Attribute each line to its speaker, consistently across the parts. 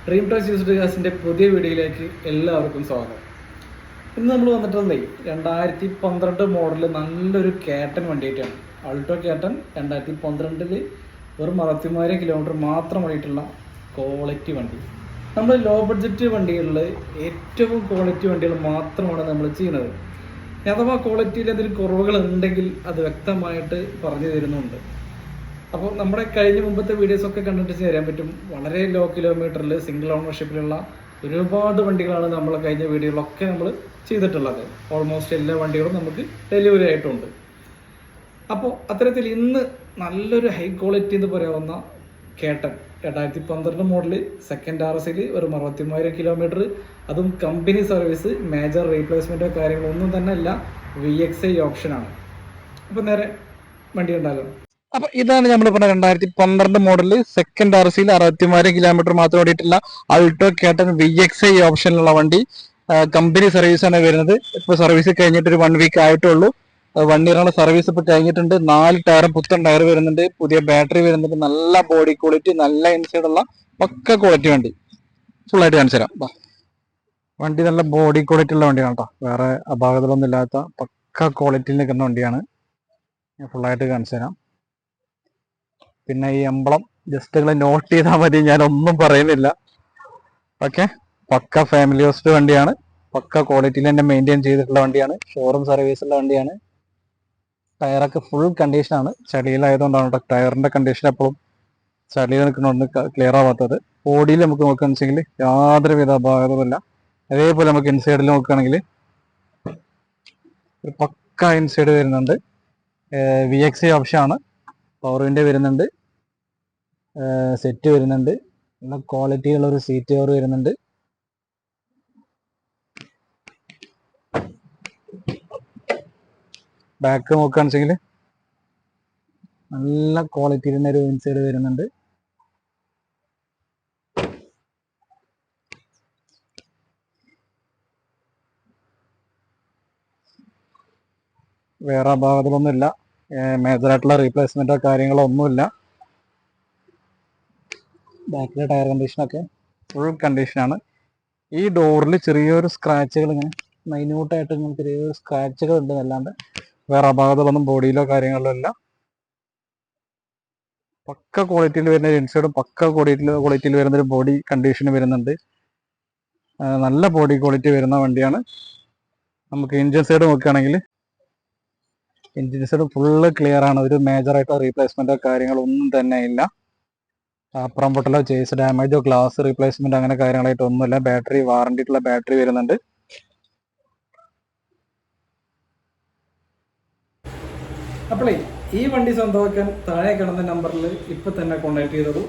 Speaker 1: Dream toys used കാസിൻ്റെ പുതിയ വീഡിയോയിലേക്ക് എല്ലാവർക്കും സ്വാഗതം. ഇന്ന് നമ്മൾ വന്നിട്ടുള്ളതേ 2012 മോഡൽ നല്ലൊരു കേട്ടൻ വണ്ടിയായിട്ടാണ്. ആൾട്ടോ കേട്ടൻ 2012 വെറും 64 കിലോമീറ്റർ മാത്രം ഓടിയിട്ടുള്ള ക്വാളിറ്റി വണ്ടി. നമ്മൾ ലോ ബഡ്ജറ്റ് വണ്ടികളിൽ ഏറ്റവും ക്വാളിറ്റി വണ്ടികൾ മാത്രമാണ് നമ്മൾ ചെയ്യുന്നത്. അഥവാ ക്വാളിറ്റിയിൽ എന്തെങ്കിലും കുറവുകൾ ഉണ്ടെങ്കിൽ അത് വ്യക്തമായിട്ട് പറഞ്ഞു തരുന്നുണ്ട്. അപ്പോൾ നമ്മുടെ കഴിഞ്ഞ മുമ്പത്തെ വീഡിയോസൊക്കെ കണ്ടിട്ട് ചെയ്യാൻ പറ്റും. വളരെ ലോ കിലോമീറ്ററിൽ സിംഗിൾ ഓണർഷിപ്പിലുള്ള ഒരുപാട് വണ്ടികളാണ് നമ്മൾ കഴിഞ്ഞ വീഡിയോയിലൊക്കെ നമ്മൾ ചെയ്തിട്ടുള്ളത്. ഓൾമോസ്റ്റ് എല്ലാ വണ്ടികളും നമുക്ക് ഡെലിവറി ആയിട്ടുണ്ട്. അപ്പോൾ അത്തരത്തിൽ ഇന്ന് നല്ലൊരു ഹൈ ക്വാളിറ്റി എന്ന് പറയാവുന്ന കേട്ടൻ 2012 മോഡൽ സെക്കൻഡ് RSയിൽ ഒരു 63,000 കിലോമീറ്റർ, അതും കമ്പനി സർവീസ്, മേജർ റീപ്ലേസ്മെൻറ്റോ കാര്യങ്ങളൊന്നും തന്നെ അല്ല, VXI ഓപ്ഷനാണ്. അപ്പോൾ നേരെ വണ്ടി ഉണ്ടാകും. അപ്പൊ ഇതാണ് നമ്മൾ പറഞ്ഞ 2012 മോഡല് സെക്കൻഡ് RSയിൽ 63,000 കിലോമീറ്റർ മാത്രം ഓടിയിട്ടുള്ള ആൾട്ടോ കേട്ടൻ VXI ഓപ്ഷനിലുള്ള വണ്ടി. കമ്പനി സർവീസ് ആണ് വരുന്നത്. ഇപ്പൊ സർവീസ് കഴിഞ്ഞിട്ട് ഒരു 1 വീക്ക് ആയിട്ടുള്ളൂ. 1 ഇയറുള്ള സർവീസ് ഇപ്പൊ കഴിഞ്ഞിട്ടുണ്ട്. 4 ടയറും പുത്തൻ ടയർ വരുന്നുണ്ട്, പുതിയ ബാറ്ററി വരുന്നുണ്ട്, നല്ല ബോഡി ക്വാളിറ്റി, നല്ല ഇൻസൈഡ് ഉള്ള പക്ക ക്വാളിറ്റി വണ്ടി. ഫുൾ ആയിട്ട് കാണിച്ചു തരാം. വണ്ടി നല്ല ബോഡി ക്വാളിറ്റി ഉള്ള വണ്ടിയാണ് കേട്ടോ. വേറെ അപാകതകളൊന്നും ഇല്ലാത്ത പക്ക ക്വാളിറ്റിയിൽ നിൽക്കുന്ന വണ്ടിയാണ്. ഞാൻ ഫുള്ളായിട്ട് കാണിച്ചു തരാം. പിന്നെ ഈ എംബ്ലം ജസ്റ്റ് നിങ്ങൾ നോട്ട് ചെയ്താൽ മതി, ഞാൻ ഒന്നും പറയുന്നില്ല. ഓക്കെ, പക്ക ഫാമിലി ഹോസ്റ്റ് വണ്ടിയാണ്. പക്ക ക്വാളിറ്റിയിൽ തന്നെ മെയിൻറ്റെയിൻ ചെയ്തിട്ടുള്ള വണ്ടിയാണ്. ഷോറൂം സർവീസുള്ള വണ്ടിയാണ്. ടയറൊക്കെ ഫുൾ കണ്ടീഷനാണ്. ചളിയിലായതുകൊണ്ടാണ് കേട്ടോ ടയറിൻ്റെ കണ്ടീഷൻ എപ്പോഴും ചളിയിൽ നിൽക്കുന്നതുകൊണ്ട് ക്ലിയർ ആവാത്തത്. ബോഡിയിൽ നമുക്ക് നോക്കുകയാണെന്ന് വെച്ചെങ്കിൽ യാതൊരുവിധ അപാകതവുമില്ല. അതേപോലെ നമുക്ക് ഇൻസൈഡിൽ നോക്കുകയാണെങ്കിൽ ഒരു പക്ക ഇൻസൈഡ് വരുന്നുണ്ട്. VXI ഓപ്ഷനാണ്. പവർ വിൻഡോ വരുന്നുണ്ട്, സെറ്റ് വരുന്നുണ്ട്, നല്ല ക്വാളിറ്റി ഉള്ള ഒരു സീറ്റ് കവർ വരുന്നുണ്ട്. ബാക്ക് നോക്കുകയാണെന്ന് വെച്ചെങ്കിൽ നല്ല ക്വാളിറ്റിയിൽ തന്നെ ഒരു ഇൻസൈഡ് വരുന്നുണ്ട്. വേറെ അപാകതകളൊന്നുമില്ല. മേജറായിട്ടുള്ള റീപ്ലേസ്മെന്റോ കാര്യങ്ങളോ ഒന്നുമില്ല. ബാക്കിലെ ടയർ കണ്ടീഷനൊക്കെ ഫുൾ കണ്ടീഷനാണ്. ഈ ഡോറിൽ ചെറിയൊരു സ്ക്രാച്ചുകൾ, ഇങ്ങനെ മൈന്യൂട്ടായിട്ട് ഇങ്ങനെ ചെറിയൊരു സ്ക്രാച്ചുകൾ ഉണ്ട്, അല്ലാണ്ട് വേറെ അപാകതകളൊന്നും ബോഡിയിലോ കാര്യങ്ങളിലോ ഇല്ല. പക്ക ക്വാളിറ്റിയിൽ വരുന്ന ഒരു ഇൻസൈഡും പക്ക ക്വാളിറ്റിയിൽ വരുന്ന ഒരു ബോഡി കണ്ടീഷൻ വരുന്നുണ്ട്. നല്ല ബോഡി ക്വാളിറ്റി വരുന്ന വണ്ടിയാണ്. നമുക്ക് എൻജിൻ സൈഡ് നോക്കുകയാണെങ്കിൽ എൻജിൻ സൈഡ് ഫുള്ള് ക്ലിയർ ആണ്. ഒരു മേജറായിട്ടുള്ള റീപ്ലേസ്മെന്റോ കാര്യങ്ങളോ ഒന്നും തന്നെ ഇല്ല. അപ്പുറം പൊട്ടലോ ചേസ് ഡാമേജോ ഗ്ലാസ് റീപ്ലേസ്മെന്റ് അങ്ങനെ കാര്യങ്ങളായിട്ട് ഒന്നുമില്ല. ബാറ്ററി വാറണ്ടിയിട്ടുള്ള ബാറ്ററി വരുന്നുണ്ട്. അപ്പോളേ ഈ വണ്ടി സ്വന്തമാക്കാൻ താഴെ കിടന്ന നമ്പറിൽ ഇപ്പം തന്നെ കോൺടാക്ട് ചെയ്തോളൂ.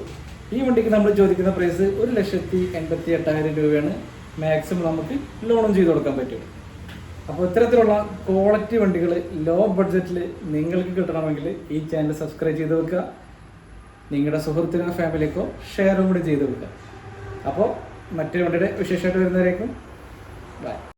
Speaker 1: ഈ വണ്ടിക്ക് നമ്മൾ ചോദിക്കുന്ന പ്രൈസ് 1,88,000 രൂപയാണ്. മാക്സിമം നമുക്ക് ലോണും ചെയ്ത് കൊടുക്കാൻ പറ്റും. അപ്പോൾ ഇത്തരത്തിലുള്ള ക്വാളിറ്റി വണ്ടികൾ ലോ ബഡ്ജറ്റിൽ നിങ്ങൾക്ക് കിട്ടണമെങ്കിൽ ഈ ചാനൽ സബ്സ്ക്രൈബ് ചെയ്ത് വെക്കുക. നിങ്ങളുടെ സുഹൃത്തിനോ ഫാമിലിക്കോ ഷെയറും കൂടി ചെയ്ത് വെക്കുക. അപ്പോൾ മറ്റൊരു വണ്ടിയുടെ വിശേഷമായിട്ട് വരുന്നവരേക്കും ബൈ.